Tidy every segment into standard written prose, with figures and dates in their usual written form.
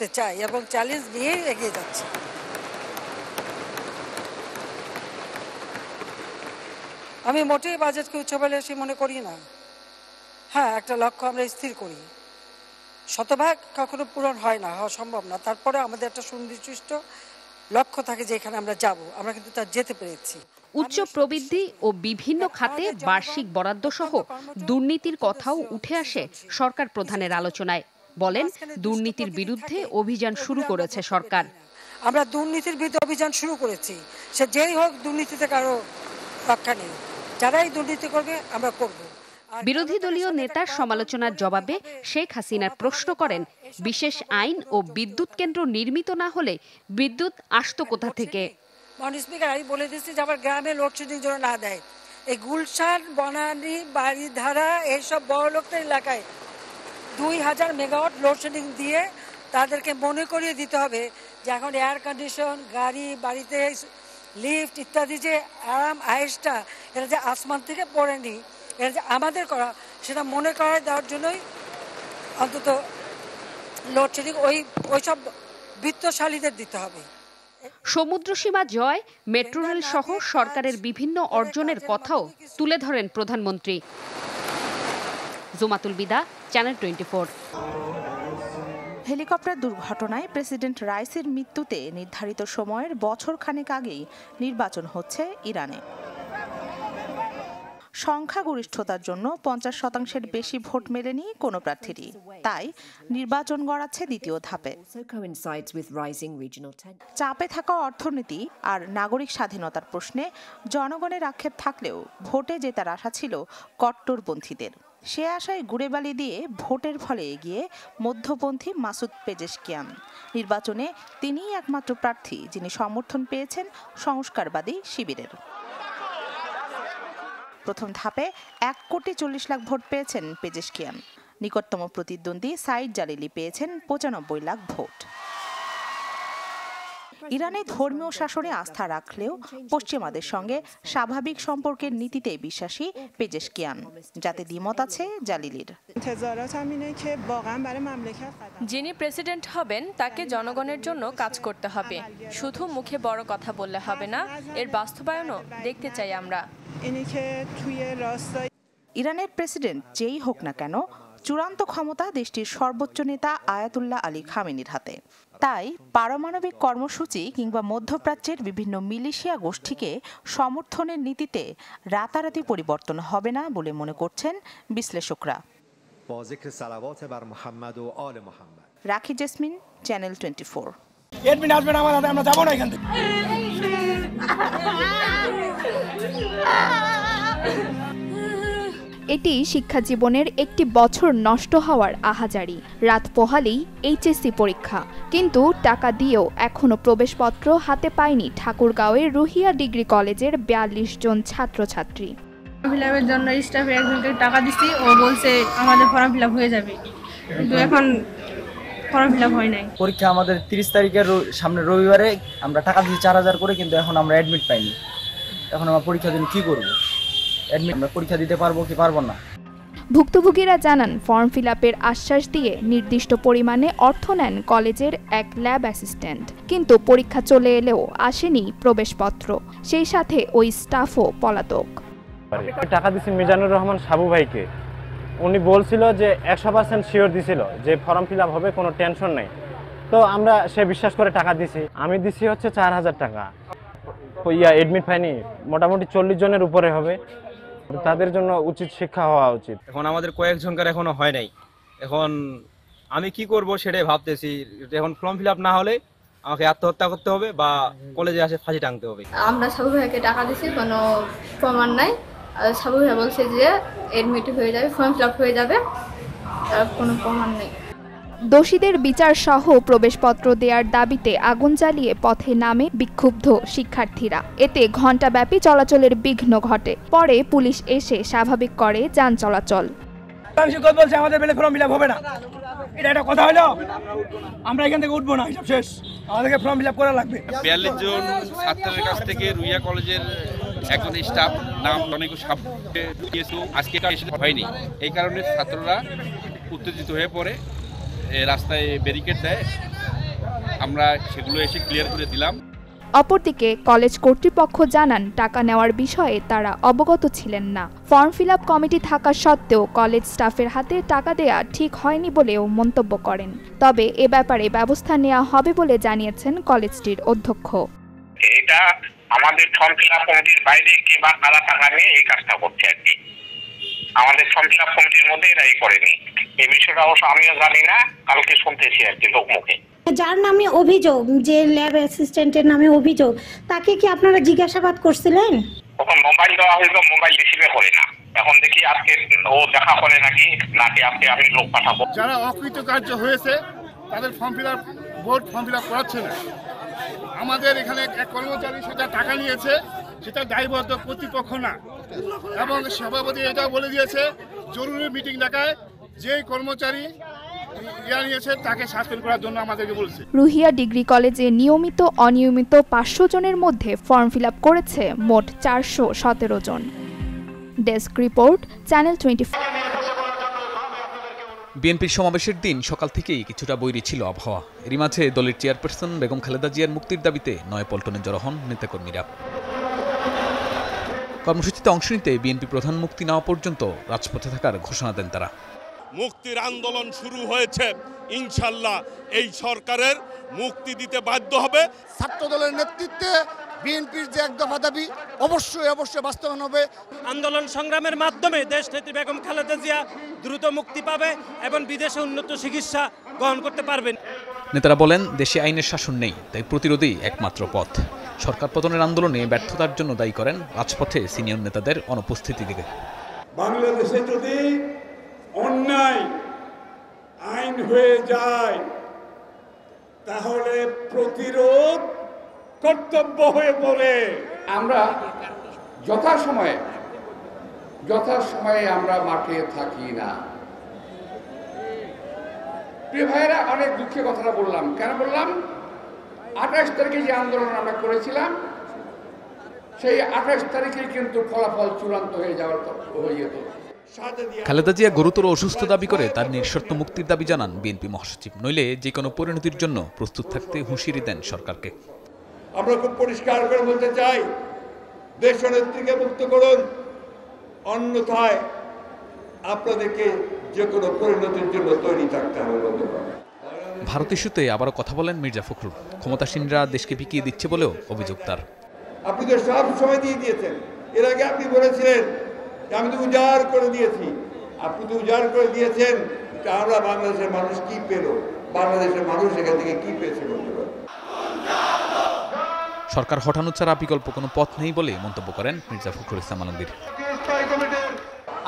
করতে চাই এবং চ্যালেঞ্জ নিয়ে এগিয়ে যাচ্ছি। আমি মোটেই বাজেটকে উচ্চাভিলাষী মনে করি না। হ্যাঁ, একটা লক্ষ্য আমরা স্থির করি, শতভাগ কখনো পূরণ হয় না, হওয়া সম্ভব না। তারপরে আমাদের একটা সুনির্দিষ্ট লক্ষ্য থাকে যে এখানে আমরা যাব, আমরা কিন্তু তা যেতে পেরেছি। উচ্চ প্রবৃদ্ধি ও বিভিন্ন খাতে বার্ষিক বরাদ্দ সহ দুর্নীতির কথাও উঠে আসে সরকার প্রধানের আলোচনায়। বলেন, দুর্নীতির বিরুদ্ধে অভিযান শুরু করেছে সরকার। আমরা দুর্নীতির বিরুদ্ধে অভিযান শুরু করেছি, সে যেই হোক, দুর্নীতিতে কারো রক্ষা নেই। যারাই দুর্নীতি করবে আমরা করব। বিরোধী দলীয় নেতার সমালোচনার জবাবে শেখ হাসিনা প্রশ্ন করেন, বিশেষ আইন ও বিদ্যুৎ কেন্দ্র নির্মিত না হলে বিদ্যুৎ আসতো কোথা থেকে? মাননীয় স্পিকার, আমি বলে দিচ্ছি যে আমার গ্রামে লোডশেডিং যেন না দেয়। এই গুলশান, বনানী, বাড়িধারা এইসব বড় লোকদের এলাকায় 2000 মেগাওয়াট লোডশেডিং দিয়ে তাদেরকে মনে করিয়ে দিতে হবে যে এখন এয়ার কন্ডিশন, গাড়ি, বাড়িতে লিফট ইত্যাদি যে আরাম আয়েসটা, এটা যে আসমান থেকে পড়েনি, এটা যে আমাদের করা, সেটা মনে করায় দেওয়ার জন্যই অন্তত লোডশেডিং ওইসব বিত্তশালীদের দিতে হবে। সমুদ্রসীমা জয়, মেট্রো রেল সহ সরকারের বিভিন্ন অর্জনের কথাও তুলে ধরেন প্রধানমন্ত্রী। জুমাতুল বিদা, চ্যানেল 24। হেলিকপ্টার দুর্ঘটনায় প্রেসিডেন্ট রাইসির মৃত্যুতে নির্ধারিত সময়ের বছর খানেক আগেই নির্বাচন হচ্ছে ইরানে। সংখ্যাগরিষ্ঠতার জন্য 50% বেশি ভোট মেলেনি কোনো প্রার্থীরই, তাই নির্বাচন গড়াচ্ছে দ্বিতীয় ধাপে। চাপে থাকা অর্থনীতি আর নাগরিক স্বাধীনতার প্রশ্নে জনগণের আক্ষেপ থাকলেও ভোটে জেতার আশা ছিল কট্টরপন্থীদের। সে আশায় গুড়েবালি দিয়ে ভোটের ফলে এগিয়ে মধ্যপন্থী মাসুদ পেজেশকিয়ান। নির্বাচনে তিনিই একমাত্র প্রার্থী যিনি সমর্থন পেয়েছেন সংস্কারবাদী শিবিরের। প্রথম ধাপে 1,40,00,000 ভোট পেয়েছেন পেজেশকিয়ান। নিকটতম প্রতিদ্বন্দ্বী সাইদ জালিলি পেয়েছেন 95 লাখ ভোট। ইরানে ধর্মীয় শাসনে আস্থা রাখলেও পশ্চিমাদের সঙ্গে স্বাভাবিক সম্পর্কের নীতিতে বিশ্বাসী পেজেশকিয়ান, যাতে দ্বিমত আছে জালিলির। যিনি প্রেসিডেন্ট হবেন তাকে জনগণের জন্য কাজ করতে হবে, শুধু মুখে বড় কথা বললে হবে না, এর বাস্তবায়নও দেখতে চাই আমরা। ইরানের প্রেসিডেন্ট যেই হোক না কেন, চূড়ান্ত ক্ষমতা দেশটির সর্বোচ্চ নেতা আয়াতুল্লাহ আলী খামেনির হাতে। তাই পারমাণবিক কর্মসূচি কিংবা মধ্যপ্রাচ্যের বিভিন্ন মিলিশিয়া গোষ্ঠীকে সমর্থনের নীতিতে রাতারাতি পরিবর্তন হবে না বলে মনে করছেন বিশ্লেষকরা। রাখি জেসমিন, চ্যানেল 24। এটি শিক্ষা জীবনের একটি বছর নষ্ট হওয়ার আহাজারি। রাত পোহালেই এইচএসসি পরীক্ষা, কিন্তু টাকা দিয়েও এখনো প্রবেশপত্র হাতে পায়নি ঠাকুরগাঁওয়ের রুহিয়া ডিগ্রি কলেজের 42 জন ছাত্রছাত্রী। ফর্ম ফিল আপের জন্য স্টাফে একজনকে টাকা দিচ্ছি, ও বলছে আমাদের ফর্ম ফিল আপ হয়ে যাবে, কিন্তু এখন ফর্ম ফিল আপ হয় নাই। পরীক্ষা আমাদের 30 তারিখের সামনে রবিবারে, আমরা টাকা দিয়েছি 4000 করে, কিন্তু এখন আমরা অ্যাডমিট পাইনি। এখন আমরা পরীক্ষার দিন কি করব? আমরা পরীক্ষা দিতে পারবো কি পারবো না। ভুক্তভোগীরা জানান, ফর্ম ফিল আপের আশ্বাস দিয়ে নির্দিষ্ট পরিমাণে অর্থ নেন কলেজের এক ল্যাব অ্যাসিস্ট্যান্ট, কিন্তু পরীক্ষা চলে এলেও আসেনি প্রবেশপত্র, সেই সাথে ওই স্টাফও পলাতক। টাকা দিয়েছি মিজানুর রহমান সাবু ভাইকে, উনি বলছিল যে 100% শিওর দিছিল যে ফর্ম ফিল আপ হবে, কোনো টেনশন নেই। তো আমরা সে বিশ্বাস করে টাকা দিছি। আমি দিছি হচ্ছে 4000 টাকা, এডমিট পাইনি। মোটামুটি 40 জনের উপরে হবে, তাদের জন্য উচিত শিক্ষা হওয়া উচিত। এখন আমাদের কয়েকজনকার এখনো হয় নাই। এখন আমি কি করব সেটাই ভাবতেছি। এখন ফর্ম ফিল আপ না হলে আমাকে আত্মহত্যা করতে হবে বা কলেজে আসে ফাঁসি টাঙতে হবে। আমরা সাবু ভাইকে টাকা দিছি, কোনো প্রমাণ নাই। সাবু ভাই বলছে যে এডমিট হয়ে যাবে, ফর্ম ফিল আপ হয়ে যাবে, কোনো প্রমাণ নেই। দোষীদের বিচার সহ প্রবেশপত্র দেওয়ার দাবিতে আগুন জ্বালিয়ে পথে নামে বিক্ষুব্ধ শিক্ষার্থীরা। এতে ঘণ্টাব্যাপী চলাচলের বিঘ্ন ঘটে। পরে পুলিশ এসে স্বাভাবিক করে যান চলাচল। বলছে আমাদের বেলে ফর্ম ফিল আপ হবে না, এটা একটা কথা হলো? আমরা এখান থেকে উঠবো না, সব শেষ, আমাদেরকে ফর্ম ফিল আপ করা লাগবে। 42 জন ছাত্রের কাছ থেকে রুইয়া কলেজের একজন স্টাফ নাম অনেক আজকে হয়নি। এই কারণে ছাত্ররা উত্তেজিত হয়ে পড়ে রাস্তায় ব্যারিকেড দেয় আমরা সেগুলো এসে ক্লিয়ার করে দিলাম। অপরদিকে কলেজ কর্তৃপক্ষ জানান টাকা নেওয়ার বিষয়ে তারা অবগত ছিলেন না। ফর্ম ফিল আপ কমিটি থাকা সত্ত্বেও কলেজ স্টাফের হাতে টাকা দেয়া ঠিক হয়নি বলেও মন্তব্য করেন। তবে এ ব্যাপারে ব্যবস্থা নেওয়া হবে বলে জানিয়েছেন কলেজটির অধ্যক্ষ। এটা আমাদের ফর্ম ফিল আপ কমিটির বাইরে কে বা কারা টাকা নিয়ে এই কাজটা করছে আর কি, আমাদের ফর্ম ফিল আপ কমিটির মধ্যে এরাই করেনি। এই বিষয়টা অবশ্য আমিও জানি না, কালকে শুনতেছি আর কি লোকমুখে। যার নামে অভিযোগ, যে ল্যাব অ্যাসিস্ট্যান্টের নামে অভিযোগ, তাকে কি আপনারা জিজ্ঞাসাবাদ করছিলেন? তখন মোবাইল দেওয়া হইলো, মোবাইল রিসিভে করে না। এখন দেখি আজকে ও দেখা করে নাকি আজকে আমি লোক পাঠাবো। যারা অকৃতকার্য হয়েছে তাদের form fill up board form fill up করাচ্ছে না। আমাদের এখানে এক কর্মচারী সেটা টাকা নিয়েছে, সেটা দায়বদ্ধ কর্তৃপক্ষ না, এবং সভাপতি এটাও বলে দিয়েছে জরুরি মিটিং ডাকায় যে কর্মচারী নিয়েছে তাকে সাসপেন্ড করার জন্য আমাদেরকে বলছে। রুহিয়া ডিগ্রি কলেজে নিয়মিত অনিয়মিত 500 জনের মধ্যে ফর্ম ফিল আপ করেছে মোট 417 জন। Desk report, channel 24। বিএনপির সমাবেশের দিন সকাল থেকেই কিছুটা বৈরী ছিল আবহাওয়া। এরই মাঝে দলের চেয়ারপারসন বেগম খালেদা জিয়ার মুক্তির দাবিতে নয়াপল্টনে জড়ো হন নেতাকর্মীরা। কর্মসূচিতে অংশ নিতে বিএনপি প্রধান মুক্তি নেওয়া পর্যন্ত রাজপথে থাকার ঘোষণা দেন তারা। মুক্তির আন্দোলন শুরু হয়েছে, ইনশাল্লাহ এই সরকারের মুক্তি দিতে বাধ্য হবে। ছাত্র দলের নেতৃত্বে বিএনপির যে এক দফা দাবি অবশ্যই বাস্তবায়ন হবে। আন্দোলন সংগ্রামের মাধ্যমে দেশনেত্রী বেগম খালেদা জিয়া দ্রুত মুক্তি পাবে এবং বিদেশে উন্নত চিকিৎসা গ্রহণ করতে পারবেন। নেতারা বলেন, দেশে আইনের শাসন নেই, তাই প্রতিরোধই একমাত্র পথ। সরকার পতনের আন্দোলনে ব্যর্থতার জন্য দায়ী করেন রাজপথে সিনিয়র নেতাদের অনুপস্থিতি দিকে। বাংলাদেশে যদি অন্যায় আইন হয়ে যায় তাহলে প্রতিরোধ কর্তব্য হয়ে পড়ে। আমরা যথাসময়ে আমরা মাঠে থাকি না। প্রিয় ভাইয়েরা, অনেক দুঃখের কথাটা বললাম। কেন বললাম? 28 তারিখে যে আন্দোলন আমরা করেছিলাম সেই 28 তারিখে কিন্তু ফলাফল চূড়ান্ত হয়ে যেত। খালেদা জিয়া গুরুতর অসুস্থ দাবি করে তার নিঃশর্ত মুক্তির দাবি জানান বিএনপি মহাসচিব। নইলে যে কোনো পরিণতির জন্য প্রস্তুত থাকতে হুঁশিয়ারি দেন সরকারকে। আমরা খুব পরিষ্কার করে বলতে চাই, দেশনেত্রীকে মুক্ত করুন, অন্যথায় আপনাদেরকে যে কোনো পরিণতির জন্য তৈরি থাকতে হবে। ভারত ইস্যুতে আবারও কথা বলেন মির্জা ফখরুল। ক্ষমতাসীনরা দেশকে বিকিয়ে দিচ্ছে বলেও অভিযোগ তার। আপনি তো সব সময় দিয়ে দিয়েছেন। এর আগে আপনি বলেছিলেন আমি তো উজাড় করে দিয়েছি। আপনি তো উজাড় করে দিয়েছেন, আমরা বাংলাদেশের মানুষ কি পেল, বাংলাদেশের মানুষ এখান থেকে কি পেয়েছে বলতে পারে। সরকার হটানো ছাড়া বিকল্প কোনো পথ নেই বলে মন্তব্য করেন মির্জা ফখরুল ইসলাম আলমগীর।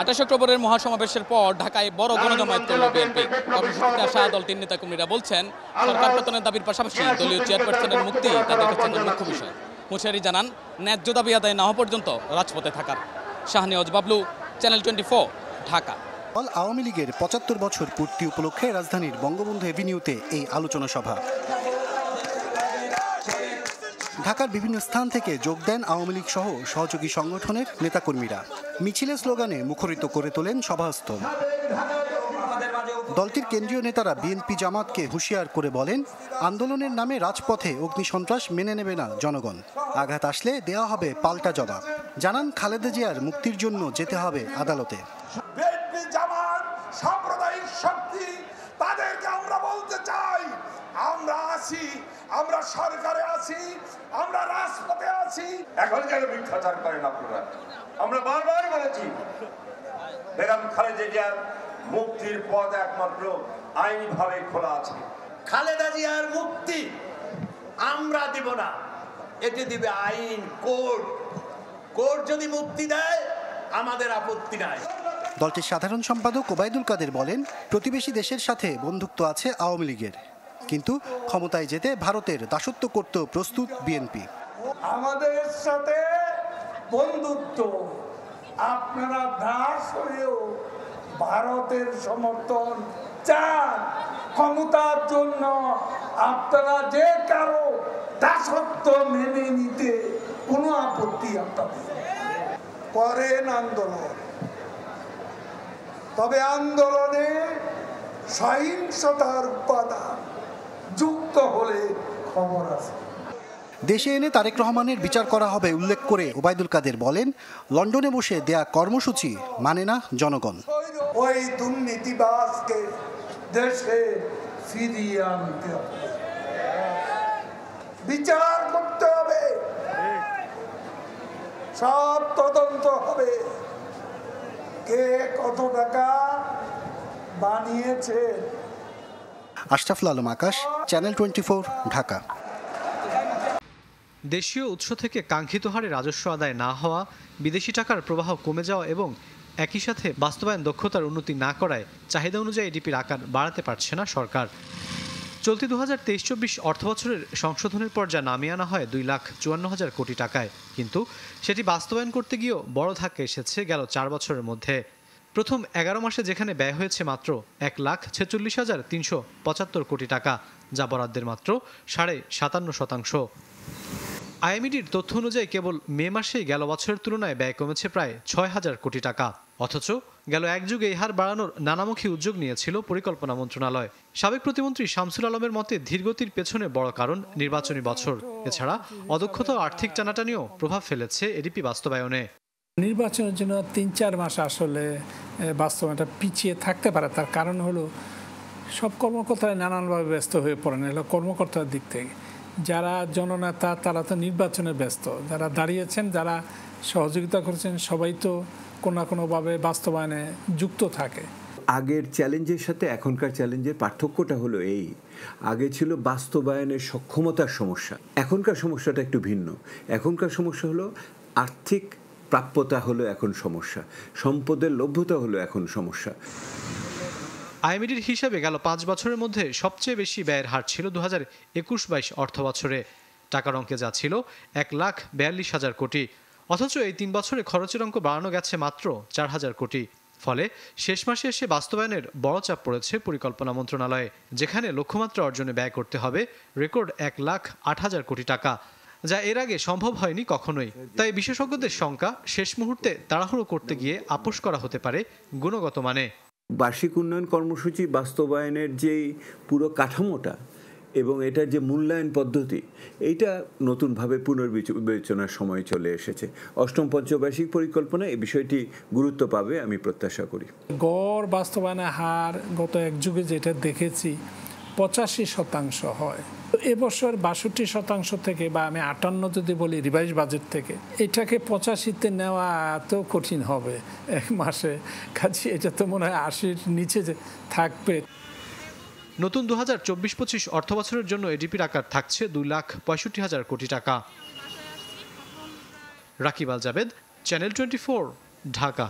28 অক্টোবরের মহাসমাবেশের পর ঢাকায় বড় গণজমায়েত করল বিএনপি। কর্মসূচিতে আসা দলটির নেতাকর্মীরা বলছেন, সরকার পতনের দাবির পাশাপাশি দলীয় চেয়ারপারসনের মুক্তি তাদের কাছে মুখ্য বিষয়। হুঁশিয়ারি জানান, ন্যায্য দাবি আদায় না হওয়া পর্যন্ত রাজপথে থাকার। শাহনিয়াজ বাবলু, চ্যানেল 24, ঢাকা। আওয়ামী লীগের 75 বছর পূর্তি উপলক্ষে রাজধানীর বঙ্গবন্ধু এভিনিউতে এই আলোচনা সভা। ঢাকার বিভিন্ন স্থান থেকে যোগ দেন আওয়ামী লীগ সহ সহযোগী সংগঠনের নেতাকর্মীরা। মিছিলের স্লোগানে মুখরিত করে তোলেন সভাস্থল। দলটির কেন্দ্রীয় নেতারা বিএনপি জামাতকে হুঁশিয়ার করে বলেন, আন্দোলনের নামে রাজপথে অগ্নিসন্ত্রাস মেনে নেবে না জনগণ। আঘাত আসলে দেওয়া হবে পাল্টা জবাব। জানান, খালেদা জিয়ার মুক্তির জন্য যেতে হবে আদালতে। বিএনপি জামাত সাম্প্রদায়িক শক্তি, তাদেরকে আমরা বলতে চাই, আমরা আছি, আমরা সরকারে আছি, আমরা রাজপথে আছি। এখন যেন মিথ্যাচার করেন আপনারা। আমরা বারবার বলেছি, বেগম খালেদা জিয়ার মুক্তির পথ একমাত্র আইনিভাবে খোলা আছে। খালেদা জিয়ার মুক্তি আমরা দিব না, এটি দিবে আইন, কোর্ট। কোর্ট যদি মুক্তি দেয় আমাদের আপত্তি নাই। দলটির সাধারণ সম্পাদক ওবায়দুল কাদের বলেন, প্রতিবেশী দেশের সাথে বন্ধুত্ব আছে আওয়ামী লীগের, কিন্তু ক্ষমতায় যেতে ভারতের দাসত্ব করতে প্রস্তুত বিএনপি। আমাদের সাথে বন্ধুত্ব, আপনারা দাস হয়েও ভারতের সমর্থন চান। ক্ষমতার জন্য আপনারা যে কারো দাসত্ব মেনে নিতে কোনো আপত্তি আপনাদের করেন আন্দোলন, তবে আন্দোলনে সহিংসতার উপাদান যুক্ত হলে খবর আছে। দেশে এনে তারেক রহমানের বিচার করা হবে উল্লেখ করে ওবায়দুল কাদের বলেন, লন্ডনে বসে দেয়া কর্মসূচি মানে না জনগণ। ওই দুর্নীতিবাজকে দেশে ফিরিয়ে আনতে হবে, বিচার করতে হবে, সব তদন্ত হবে, কে কত টাকা বানিয়েছে। আশরাফুল আলম আকাশ, চ্যানেল 24, ঢাকা। দেশীয় উৎস থেকে কাঙ্ক্ষিত হারে রাজস্ব আদায় না হওয়া, বিদেশি টাকার প্রবাহ কমে যাওয়া এবং একই সাথে বাস্তবায়ন দক্ষতার উন্নতি না করায় চাহিদা অনুযায়ী এডিপির আকার বাড়াতে পারছে না সরকার। চলতি 2023-24 অর্থবছরের সংশোধনের পর যা নামিয়ে আনা হয় 2,54,000 কোটি টাকায়, কিন্তু সেটি বাস্তবায়ন করতে গিয়েও বড় ধাক্কা এসেছে গেল 4 বছরের মধ্যে। প্রথম 11 মাসে যেখানে ব্যয় হয়েছে মাত্র 1,46,375 কোটি টাকা, যা বরাদ্দের মাত্র 57.5%। আইএমইডির তথ্য অনুযায়ী কেবল মে মাসেই গেল বছরের তুলনায় ব্যয় কমেছে প্রায় 6,000 কোটি টাকা। অথচ গেল এক যুগে এই হার বাড়ানোর নানামুখী উদ্যোগ নিয়েছিল পরিকল্পনা মন্ত্রণালয়। সাবেক প্রতিমন্ত্রী শামসুল আলমের মতে ধীরগতির পেছনে বড় কারণ নির্বাচনী বছর। এছাড়া অদক্ষতা ও আর্থিক টানাটানিও প্রভাব ফেলেছে এডিপি বাস্তবায়নে। নির্বাচনের জন্য 3-4 মাস আসলে বাস্তবায়নটা পিছিয়ে থাকতে পারে। তার কারণ হলো সব কর্মকর্তারা নানানভাবে ব্যস্ত হয়ে পড়েন। এগুলো কর্মকর্তার দিক থেকে যারা জননেতা তারা তো নির্বাচনে ব্যস্ত, যারা দাঁড়িয়েছেন, যারা সহযোগিতা করেছেন, সবাই তো কোনো না কোনোভাবে বাস্তবায়নে যুক্ত থাকে। আগের চ্যালেঞ্জের সাথে এখনকার চ্যালেঞ্জের পার্থক্যটা হলো এই, আগে ছিল বাস্তবায়নের সক্ষমতার সমস্যা, এখনকার সমস্যাটা একটু ভিন্ন। এখনকার সমস্যা হলো আর্থিক প্রাপ্যতা হলো এখন সমস্যা, সম্পদের লভ্যতা হলো এখন সমস্যা। আইএমইডির হিসাবে গেল 5 বছরের মধ্যে সবচেয়ে বেশি ব্যয়ের হার ছিল 2021-22 অর্থ বছরে। টাকার অঙ্কে যা ছিল 1,42,000 কোটি। অথচ এই 3 বছরে খরচের অঙ্ক বাড়ানো গেছে মাত্র 4,000 কোটি। ফলে শেষ মাসে এসে বাস্তবায়নের বড় চাপ পড়েছে পরিকল্পনা মন্ত্রণালয়ে, যেখানে লক্ষ্যমাত্রা অর্জনে ব্যয় করতে হবে রেকর্ড 1,08,000 কোটি টাকা, যা এর আগে সম্ভব হয়নি কখনোই। তাই বিশেষজ্ঞদের শঙ্কা, শেষ মুহূর্তে তাড়াহুড়ো করতে গিয়ে আপোষ করা হতে পারে গুণগত মানে। বার্ষিক উন্নয়ন কর্মসূচি বাস্তবায়নের যেই পুরো কাঠামোটা এবং এটার যে মূল্যায়ন পদ্ধতি, এইটা নতুনভাবে পুনর্বিবেচনার সময় চলে এসেছে। অষ্টম পঞ্চবার্ষিক পরিকল্পনা এই বিষয়টি গুরুত্ব পাবে আমি প্রত্যাশা করি। গড় বাস্তবায়নের হার গত এক যুগে যেটা দেখেছি 85% হয়। এবছর 62% থেকে, বা আমি 58 যদি বলি রিভাইজ বাজেট থেকে, এটাকে 85-তে নেওয়া এত কঠিন হবে এক মাসে। কাজে এটা তো মনে হয় 80-র নিচে যে থাকবে। নতুন 2024-25 অর্থ বছরের জন্য এডিপির আকার থাকছে 2,65,000 কোটি টাকা। রাকিব আল জাবেদ, চ্যানেল 24, ঢাকা।